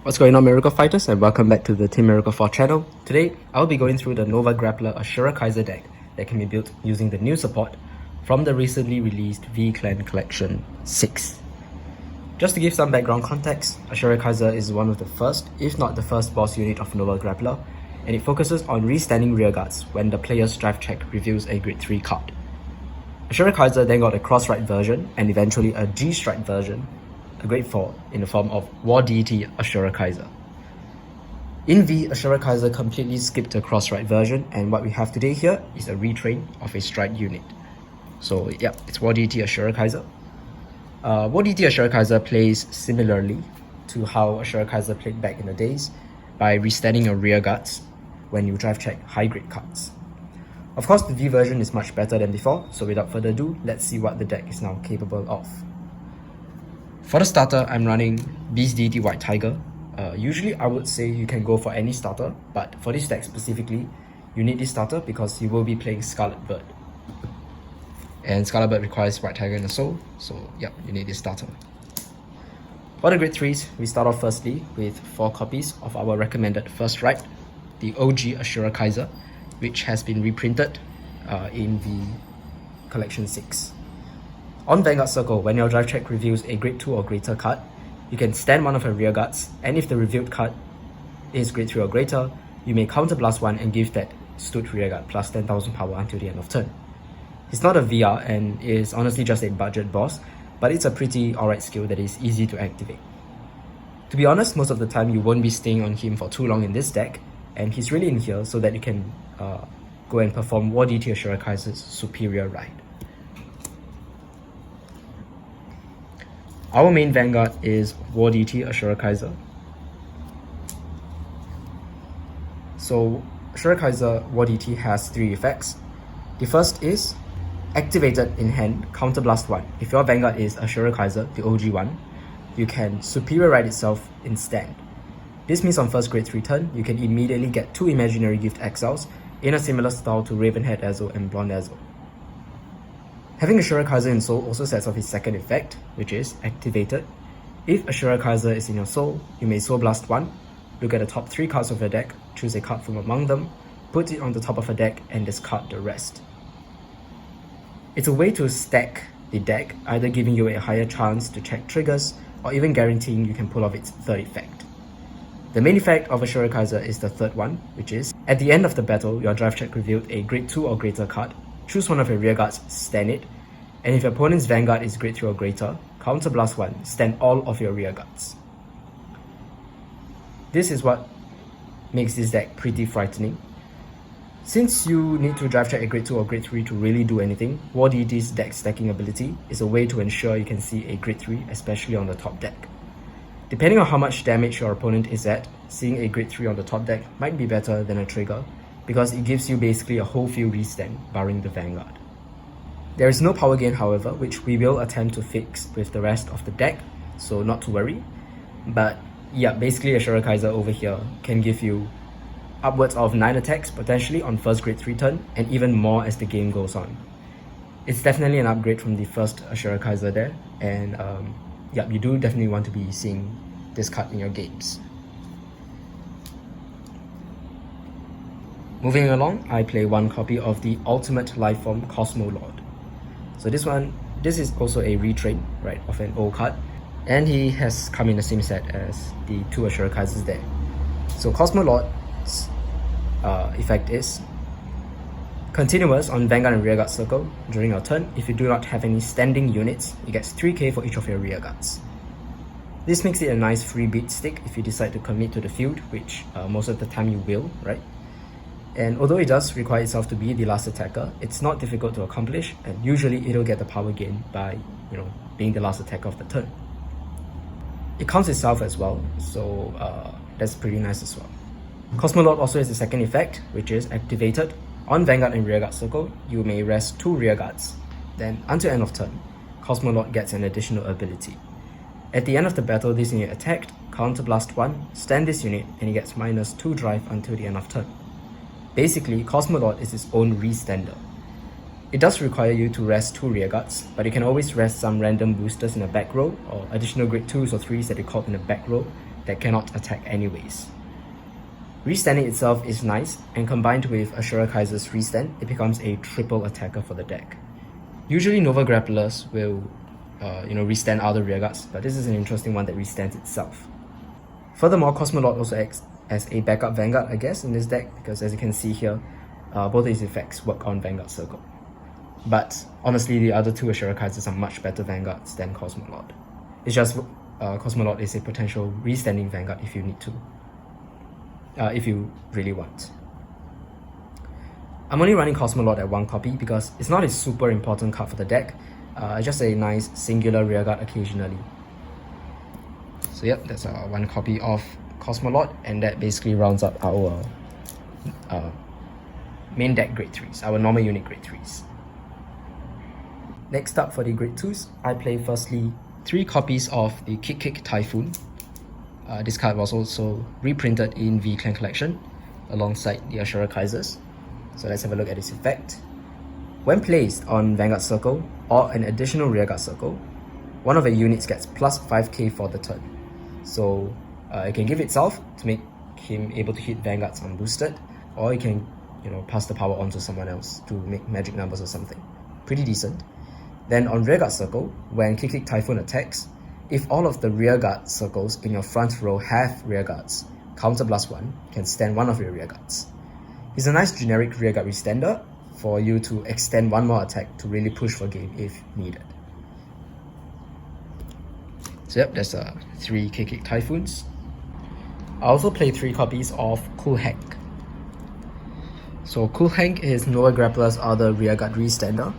What's going on, Miracle Fighters, and welcome back to the Team Miracle 4 channel. Today, I'll be going through the Nova Grappler Asura Kaiser deck that can be built using the new support from the recently released V-Clan Collection 6. Just to give some background context, Asura Kaiser is one of the first, if not the first boss unit of Nova Grappler, and it focuses on restanding rearguards when the player's drive check reveals a grade 3 card. Asura Kaiser then got a cross-right version and eventually a G-strike version, a grade 4 in the form of War Deity Asura Kaiser. In V, Asura Kaiser completely skipped the cross-right version, and what we have today here is a retrain of a strike unit. So yeah, it's War Deity Asura Kaiser. War Deity Asura Kaiser plays similarly to how Asura Kaiser played back in the days by restanding your rear guards when you drive check high grade cards. Of course, the V version is much better than before, so without further ado, let's see what the deck is now capable of. For the starter, I'm running Beast Deity White Tiger. Usually I would say you can go for any starter, but for this deck specifically, you need this starter because you will be playing Scarlet Bird. And Scarlet Bird requires White Tiger in the soul, so yeah, you need this starter. For the grade 3s, we start off firstly with 4 copies of our recommended first right, the OG Asura Kaiser, which has been reprinted in the Collection 6. On Vanguard Circle, when your drive check reveals a grade 2 or greater card, you can stand one of your rear guards, and if the revealed card is grade 3 or greater, you may counterblast one and give that stood rear guard plus 10,000 power until the end of turn. It's not a VR and is honestly just a budget boss, but it's a pretty alright skill that is easy to activate. To be honest, most of the time you won't be staying on him for too long in this deck, and he's really in here so that you can go and perform War Deity Asura Kaiser's superior ride. Our main Vanguard is War Deity Asura Kaiser. So Asura Kaiser War Deity has 3 effects. The first is activated in hand, counterblast 1. If your Vanguard is Asura Kaiser, the OG one, you can superior ride itself in stand. This means on first grade 3 turn, you can immediately get 2 imaginary gift exiles in a similar style to Ravenhead Ezo and Blonde Ezo. Having Asura Kaiser in soul also sets off his second effect, which is activated. If Asura Kaiser is in your soul, you may soul blast 1, look at the top 3 cards of your deck, choose a card from among them, put it on the top of a deck and discard the rest. It's a way to stack the deck, either giving you a higher chance to check triggers or even guaranteeing you can pull off its third effect. The main effect of Asura Kaiser is the third one, which is at the end of the battle, your drive check revealed a grade 2 or greater card. Choose one of your rear guards, stand it, and if your opponent's Vanguard is grade 3 or greater, counterblast 1, stand all of your rear guards. This is what makes this deck pretty frightening. Since you need to drive check a grade 2 or grade 3 to really do anything, War Deity's deck stacking ability is a way to ensure you can see a grade 3, especially on the top deck. Depending on how much damage your opponent is at, seeing a grade 3 on the top deck might be better than a trigger, because it gives you basically a whole field restand, barring the Vanguard. There is no power gain, however, which we will attempt to fix with the rest of the deck, so not to worry. But yeah, basically Asura Kaiser over here can give you upwards of 9 attacks potentially on first grade 3 turn, and even more as the game goes on. It's definitely an upgrade from the first Asura Kaiser there, and yeah, you do definitely want to be seeing this card in your games. Moving along, I play 1 copy of the Ultimate Lifeform Cosmo Lord. So this is also a retrain, right, of an old card, and he has come in the same set as the 2 Asura Kaisers there. So Cosmo Lord's effect is continuous on Vanguard and Rearguard Circle during your turn. If you do not have any standing units, it gets 3k for each of your rearguards. This makes it a nice free beat stick if you decide to commit to the field, which most of the time you will, right? And although it does require itself to be the last attacker, it's not difficult to accomplish, and usually it'll get the power gain by, being the last attacker of the turn. It counts itself as well, so that's pretty nice as well. Cosmo Lord also has a second effect, which is activated. On Vanguard and Rearguard Circle, you may rest 2 rearguards. Then, until end of turn, Cosmo Lord gets an additional ability. At the end of the battle, this unit attacked, counterblast 1, stand this unit, and he gets -2 drive until the end of turn. Basically, Cosmo Lord is its own restander. It does require you to rest 2 rearguards, but you can always rest some random boosters in the back row, or additional grade 2s or 3s that you caught in the back row that cannot attack anyways. Restanding itself is nice, and combined with Asura Kaiser's restand, it becomes a triple attacker for the deck. Usually Nova Grapplers will restand other rearguards, but this is an interesting one that restands itself. Furthermore, Cosmolord also acts as a backup Vanguard, I guess, in this deck, because as you can see here, both these effects work on Vanguard Circle. But honestly, the other two Asura Kaisers are much better Vanguards than Cosmolord. It's just Cosmolord is a potential restanding Vanguard if you need to. If you really want. I'm only running Cosmolord at 1 copy because it's not a super important card for the deck. It's just a nice singular rearguard occasionally. So yep, that's 1 copy of Cosmolord, and that basically rounds up our main deck grade 3s, our normal unit grade 3s. Next up for the grade 2s, I play firstly 3 copies of the Kick Typhoon. This card was also reprinted in V-Clan Collection alongside the Asura Kaisers. So let's have a look at its effect. When placed on Vanguard Circle or an additional Rearguard Circle, one of the units gets plus 5k for the turn. So it can give itself to make him able to hit Vanguards unboosted, or it can pass the power on to someone else to make magic numbers or something. Pretty decent. Then on Rearguard Circle, when Kick Typhoon attacks, if all of the rearguard circles in your front row have rearguards, counter +1 can stand one of your rearguards. He's a nice generic rearguard restander for you to extend one more attack to really push for game if needed. So yep, there's 3 Kick Typhoons. I also play 3 copies of Cool Hank. So Cool Hank is Nova Grappler's other rearguard restander.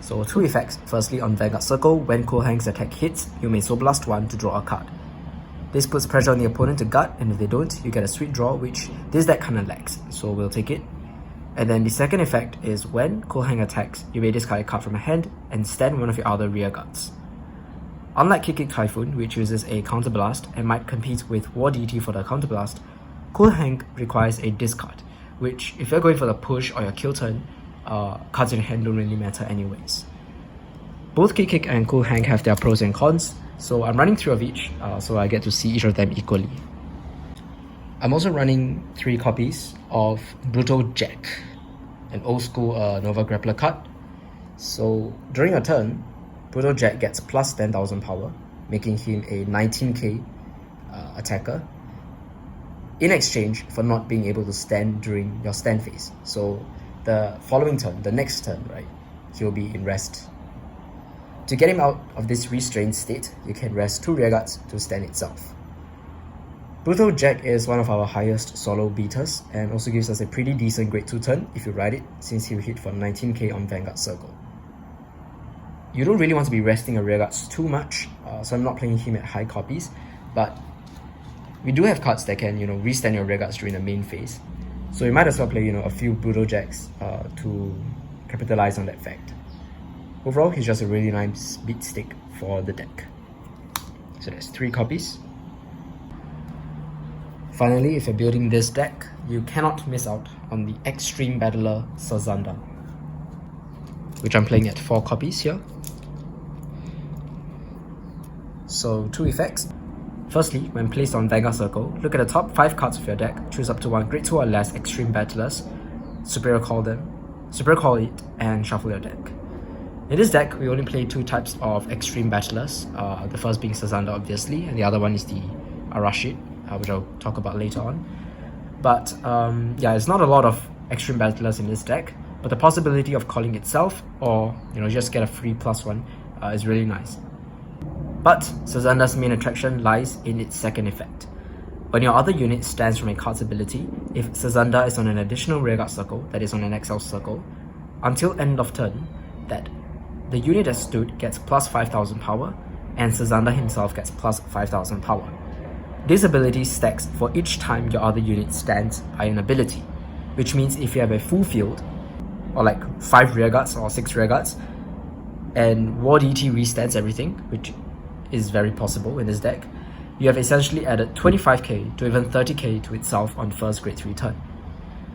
So 2 effects. Firstly, on Vanguard Circle, when Cool Hank's attack hits, you may Soul Blast 1 to draw a card. This puts pressure on the opponent to gut, and if they don't, you get a sweet draw, which this deck kinda lacks, so we'll take it. And then the second effect is when Cool Hank attacks, you may discard a card from a hand and stand one of your other rearguards. Unlike Kick Typhoon, which uses a counterblast and might compete with War Deity for the counterblast, Cool Hank requires a discard, which if you're going for the push or your kill turn, cards in hand don't really matter anyways. Both Kick and Cool Hank have their pros and cons, so I'm running 3 of each, so I get to see each of them equally. I'm also running 3 copies of Brutal Jack, an old school Nova Grappler card. So during a turn, Brutal Jack gets plus 10,000 power, making him a 19k attacker, in exchange for not being able to stand during your stand phase. So the following turn, the next turn, right, he'll be in rest. To get him out of this restrained state, you can rest 2 rearguards to stand itself. Brutal Jack is one of our highest solo beaters and also gives us a pretty decent grade 2 turn if you ride it, since he'll hit for 19k on Vanguard Circle. You don't really want to be resting your rearguards too much, so I'm not playing him at high copies, but we do have cards that can restand your rearguards during the main phase. So you might as well play a few Brutal Jacks to capitalize on that fact. Overall, he's just a really nice beat stick for the deck. So there's 3 copies. Finally, if you're building this deck, you cannot miss out on the Extreme Battler Sazanda, which I'm playing at 4 copies here. So 2 effects. Firstly, when placed on Vanguard Circle, look at the top 5 cards of your deck, choose up to 1 grade 2 or less Extreme Battlers, superior call it, and shuffle your deck. In this deck, we only play 2 types of Extreme Battlers, the first being Sazanda obviously, and the other one is the Arashid, which I'll talk about later on. But yeah, it's not a lot of Extreme Battlers in this deck, but the possibility of calling itself or just get a free +1 is really nice. But Sazanda's main attraction lies in its second effect. When your other unit stands from a card's ability, if Sazanda is on an additional rearguard circle that is on an XL circle, until end of turn, that the unit that stood gets plus 5,000 power, and Sazanda himself gets plus 5,000 power. This ability stacks for each time your other unit stands by an ability, which means if you have a full field, or like 5 rearguards or 6 rearguards, and War Deity restands everything, which is very possible in this deck, you have essentially added 25k to even 30k to itself on first grade 3 turn.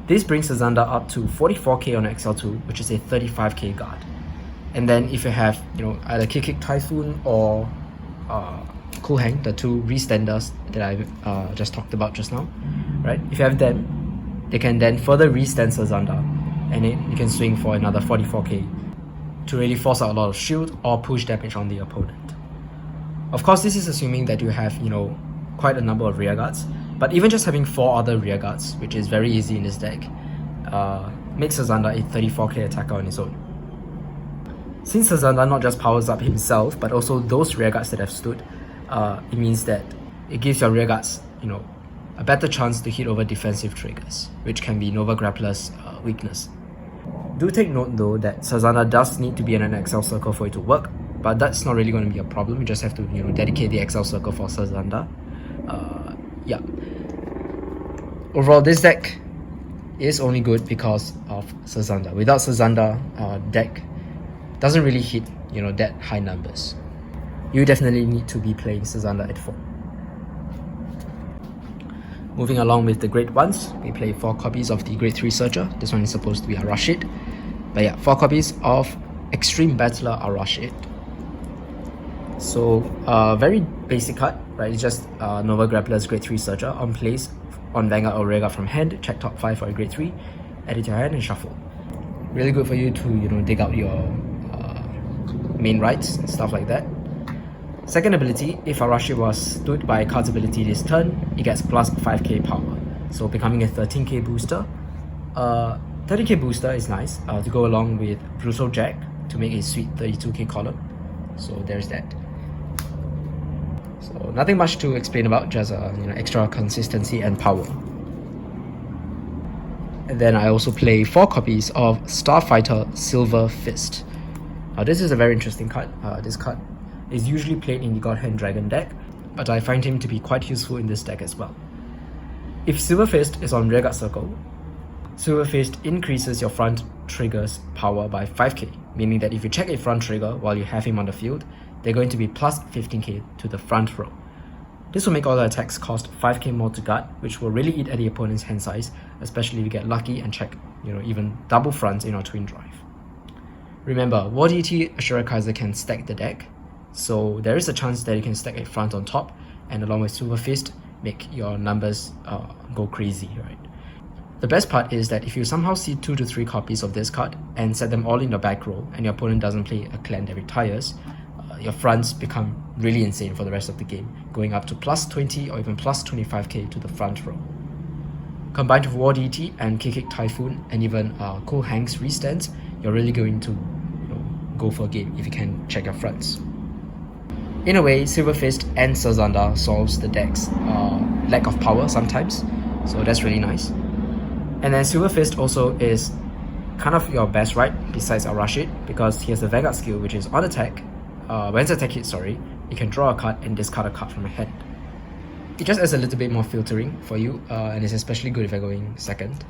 This brings Sazanda up to 44k on XL2, which is a 35k guard. And then if you have either Kick Typhoon or Cool Hang, the two restanders that I just talked about just now, right? If you have them, they can then further restand Sazanda, and you can swing for another 44k to really force out a lot of shield or push damage on the opponent. Of course, this is assuming that you have, quite a number of rear guards, but even just having 4 other rear guards, which is very easy in this deck, makes Sazanda a 34k attacker on its own. Since Sazanda not just powers up himself, but also those rear guards that have stood, it means that it gives your rear guards, a better chance to hit over defensive triggers, which can be Nova Grappler's weakness. Do take note though that Sazanda does need to be in an Excel circle for it to work, but that's not really going to be a problem. You just have to, dedicate the Excel circle for Sazanda. Yeah. Overall, this deck is only good because of Sazanda. Without Sazanda, deck doesn't really hit, that high numbers. You definitely need to be playing Sazanda at 4. Moving along with the Grade 1s, we play 4 copies of the Grade 3 Searcher. This one is supposed to be a Rashid. But yeah, 4 copies of Extreme Battler Rashid. So, very basic card, right? It's just Nova Grappler's Grade 3 Searcher on place on Vanguard or Rear Guard from hand. Check top 5 for a Grade 3, add it to your hand and shuffle. Really good for you to, dig out your main rights and stuff like that. Second ability, if Arashi was stood by a card's ability this turn, it gets plus 5k power, so becoming a 13k booster. 30k booster is nice to go along with Brutal Jack to make a sweet 32k column. So there's that. So nothing much to explain about, just extra consistency and power. And then I also play 4 copies of Starfighter Silver Fist. This is a very interesting card. This card is usually played in the Godhand Dragon deck, but I find him to be quite useful in this deck as well. If Silver Fist is on Rearguard Circle, Silver Fist increases your front trigger's power by 5k, meaning that if you check a front trigger while you have him on the field, they're going to be plus 15k to the front row. This will make all the attacks cost 5k more to guard, which will really eat at the opponent's hand size, especially if you get lucky and check, even double fronts in our twin drive. Remember, War Deity Asura Kaiser can stack the deck, so there is a chance that you can stack a front on top, and along with Silver Fist, make your numbers go crazy, right? The best part is that if you somehow see 2 to 3 copies of this card and set them all in your back row, and your opponent doesn't play a clan that retires, your fronts become really insane for the rest of the game, going up to plus 20 or even plus 25k to the front row. Combined with War Deity and Kick Typhoon and even Cool Hang's restands, you're really going to go for a game if you can check your fronts. In a way, Silver Fist and Sazanda solves the deck's lack of power sometimes, so that's really nice. And then Silver Fist also is kind of your best right besides Rashid, because he has the Vanguard skill, which is on attack. When it's attack hit, you can draw a card and discard a card from your hand. It just adds a little bit more filtering for you, and it's especially good if you're going second,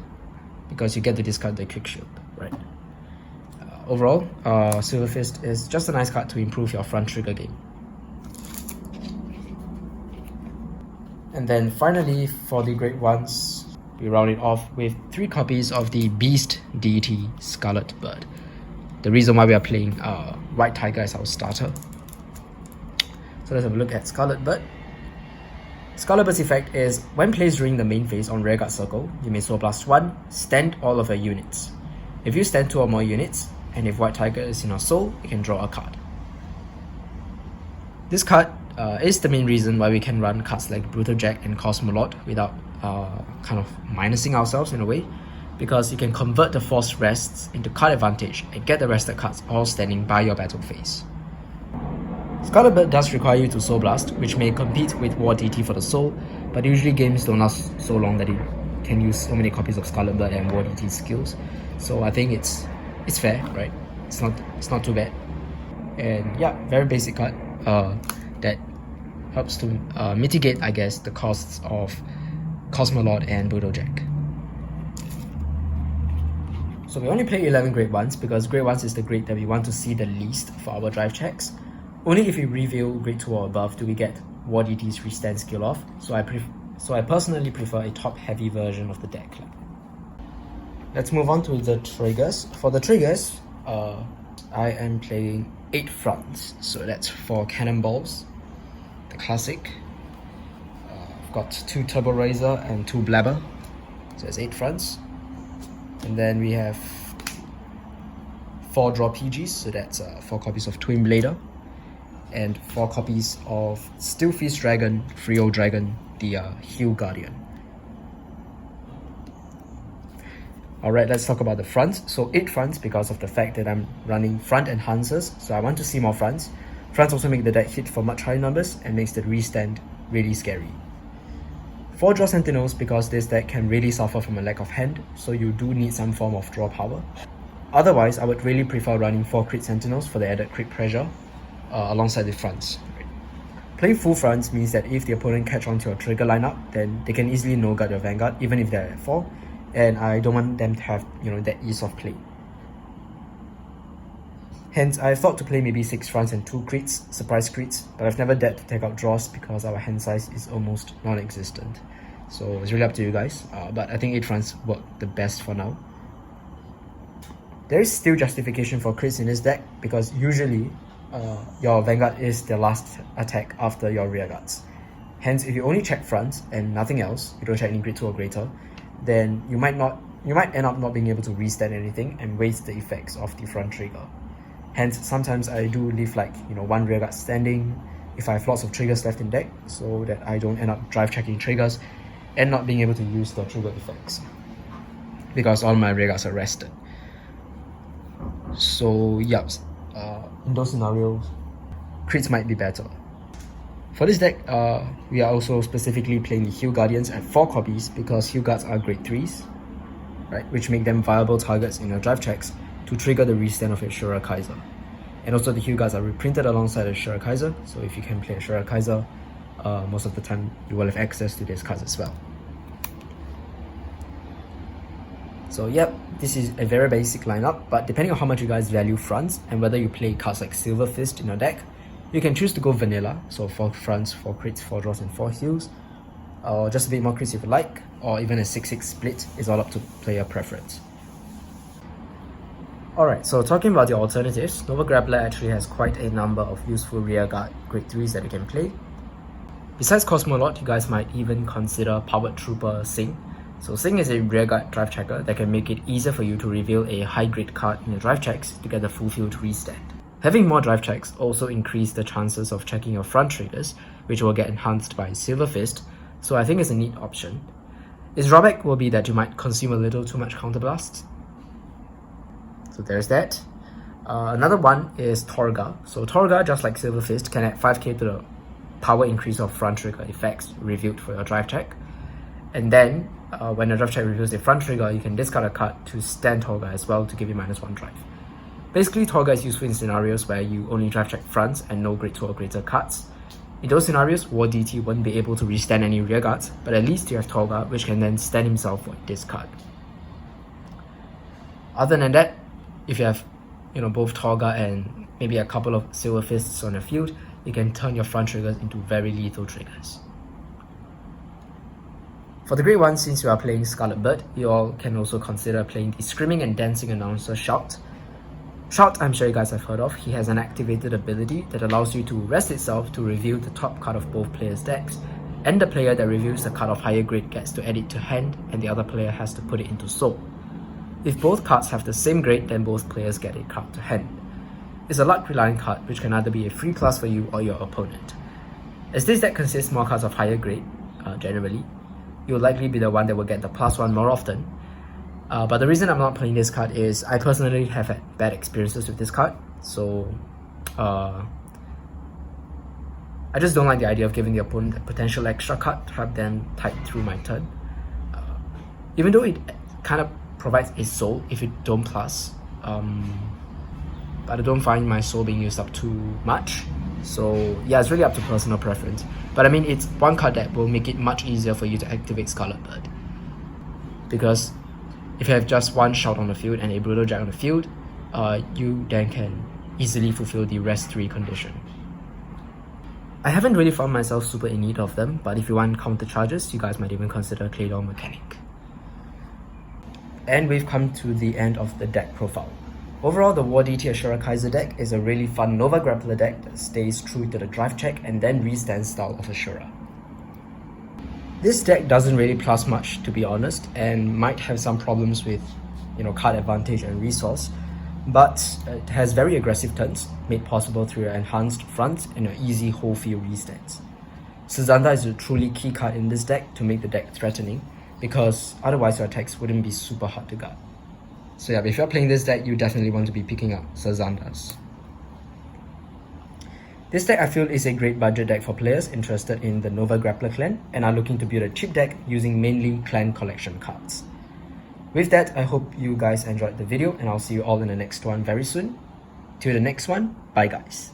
because you get to discard the quick shield, right? Overall, Silver Fist is just a nice card to improve your front trigger game. And then finally, for the Grade 1s, we round it off with 3 copies of the Beast Deity Scarlet Bird. The reason why we are playing White Tiger as our starter. So let's have a look at Scarlet Bird. Scarlet Bird's effect is, when placed during the main phase on Rearguard Circle, you may Soul Blast 1, stand all of your units. If you stand 2 or more units, and if White Tiger is in your soul, you can draw a card. This card is the main reason why we can run cards like Brutal Jack and Cosmolord without kind of minusing ourselves in a way, because you can convert the forced rests into card advantage and get the rested cards all standing by your battle phase. Scarlet Bird does require you to Soul Blast, which may compete with War Deity for the soul, but usually games don't last so long that you can use so many copies of Scarlet Bird and War Deity's skills. So I think it's fair, right? It's not too bad. And yeah, very basic card that helps to mitigate, I guess, the costs of Cosmolord and Brutal Jack. So we only play 11 Grade 1s because Grade 1s is the grade that we want to see the least for our drive checks. Only if we reveal Grade 2 or above do we get War Deity's restand skill off, so I personally prefer a top heavy version of the deck. Let's move on to the triggers. For the triggers, I am playing 8 fronts, so that's 4 cannonballs, the classic. I've got 2 Turbo Razor and 2 Blabber, so it's 8 fronts. And then we have 4 draw PGs, so that's 4 copies of Twin Blader, and 4 copies of Steel Fist Dragon, Frio Dragon, the Heel Guardian. Alright, let's talk about the fronts. So 8 fronts because of the fact that I'm running front enhancers, so I want to see more fronts. Fronts also make the deck hit for much higher numbers and makes the restand really scary. 4 draw Sentinels because this deck can really suffer from a lack of hand, so you do need some form of draw power. Otherwise, I would really prefer running 4 crit Sentinels for the added crit pressure alongside the fronts. Playing full fronts means that if the opponent catch onto your trigger lineup, then they can easily no-guard your Vanguard even if they're at 4. And I don't want them to have, that ease of play. Hence, I thought to play maybe 6 fronts and 2 crits, surprise crits, but I've never dared to take out draws because our hand size is almost non-existent. So it's really up to you guys, but I think 8 fronts work the best for now. There is still justification for crits in this deck because usually your Vanguard is the last attack after your rear guards. Hence, if you only check fronts and nothing else, you don't check any grade 2 or greater, then you might end up not being able to restand anything and waste the effects of the front trigger. Hence, sometimes I do leave 1 rear guard standing if I have lots of triggers left in deck, so that I don't end up drive checking triggers and not being able to use the trigger effects because all my rear guards are rested. So yeah, in those scenarios, crits might be better. For this deck, we are also specifically playing the Heel Guardians at 4 copies because Heel Guards are grade 3s, right, which make them viable targets in your drive checks to trigger the restand of Asura Kaiser. And also the Heel Guards are reprinted alongside Asura Kaiser, so if you can play Asura Kaiser, most of the time you will have access to these cards as well. So yep, this is a very basic lineup, but depending on how much you guys value fronts and whether you play cards like Silver Fist in your deck, you can choose to go vanilla, so 4 fronts, 4 crits, 4 draws and 4 heals, or just a bit more crits if you like, or even a 6-6 split is all up to player preference. Alright, so talking about the alternatives, Nova Grappler actually has quite a number of useful rearguard grade 3s that you can play. Besides Cosmolord, you guys might even consider Powered Trooper Sing. So Sing is a rearguard drive checker that can make it easier for you to reveal a high grade card in your drive checks to get the full field restand. Having more drive checks also increase the chances of checking your front triggers, which will get enhanced by Silver Fist, so I think it's a neat option. Its drawback will be that you might consume a little too much counterblast. So there's that. Another one is Torga. So Torga, just like Silver Fist, can add 5k to the power increase of front trigger effects revealed for your drive check. And then, when your drive check reveals a front trigger, you can discard a card to stand Torga as well to give you -1 drive. Basically, Torga is useful in scenarios where you only drive check fronts and no grade 2 or greater cards. In those scenarios, War Deity won't be able to restand any rear guards, but at least you have Torga, which can then stand himself for this card. Other than that, if you have both Torga and maybe a couple of Silver Fists on the field, you can turn your front triggers into very lethal triggers. For the grade 1, since you are playing Scarlet Bird, you all can also consider playing the Screaming and Dancing Announcer Shout. Shout, I'm sure you guys have heard of. He has an activated ability that allows you to rest itself to reveal the top card of both players' decks, and the player that reveals the card of higher grade gets to add it to hand, and the other player has to put it into soul. If both cards have the same grade, then both players get a card to hand. It's a luck reliant card which can either be a free plus for you or your opponent. As this deck consists more cards of higher grade, generally, you'll likely be the one that will get the +1 more often. But the reason I'm not playing this card is I personally have had bad experiences with this card, so I just don't like the idea of giving the opponent a potential extra card to have them tied through my turn. Even though it kind of provides a soul if you don't plus, but I don't find my soul being used up too much. So yeah, it's really up to personal preference. But I mean, it's one card that will make it much easier for you to activate Scarlet Bird. Because if you have just one Shout on the field and a Brutal Jack on the field, you then can easily fulfill the rest 3 condition. I haven't really found myself super in need of them, but if you want counter charges, you guys might even consider Claydol Mechanic. And we've come to the end of the deck profile. Overall, the War Deity Asura Kaiser deck is a really fun Nova Grappler deck that stays true to the drive check and then restand style of Asura. This deck doesn't really plus much, to be honest, and might have some problems with, card advantage and resource, but it has very aggressive turns, made possible through your enhanced front and your easy whole field restands. Sazanda is a truly key card in this deck to make the deck threatening, because otherwise your attacks wouldn't be super hard to guard. So yeah, if you're playing this deck, you definitely want to be picking up Sazandas. This deck I feel is a great budget deck for players interested in the Nova Grappler clan and are looking to build a cheap deck using mainly clan collection cards. With that, I hope you guys enjoyed the video and I'll see you all in the next one very soon. Till the next one, bye guys.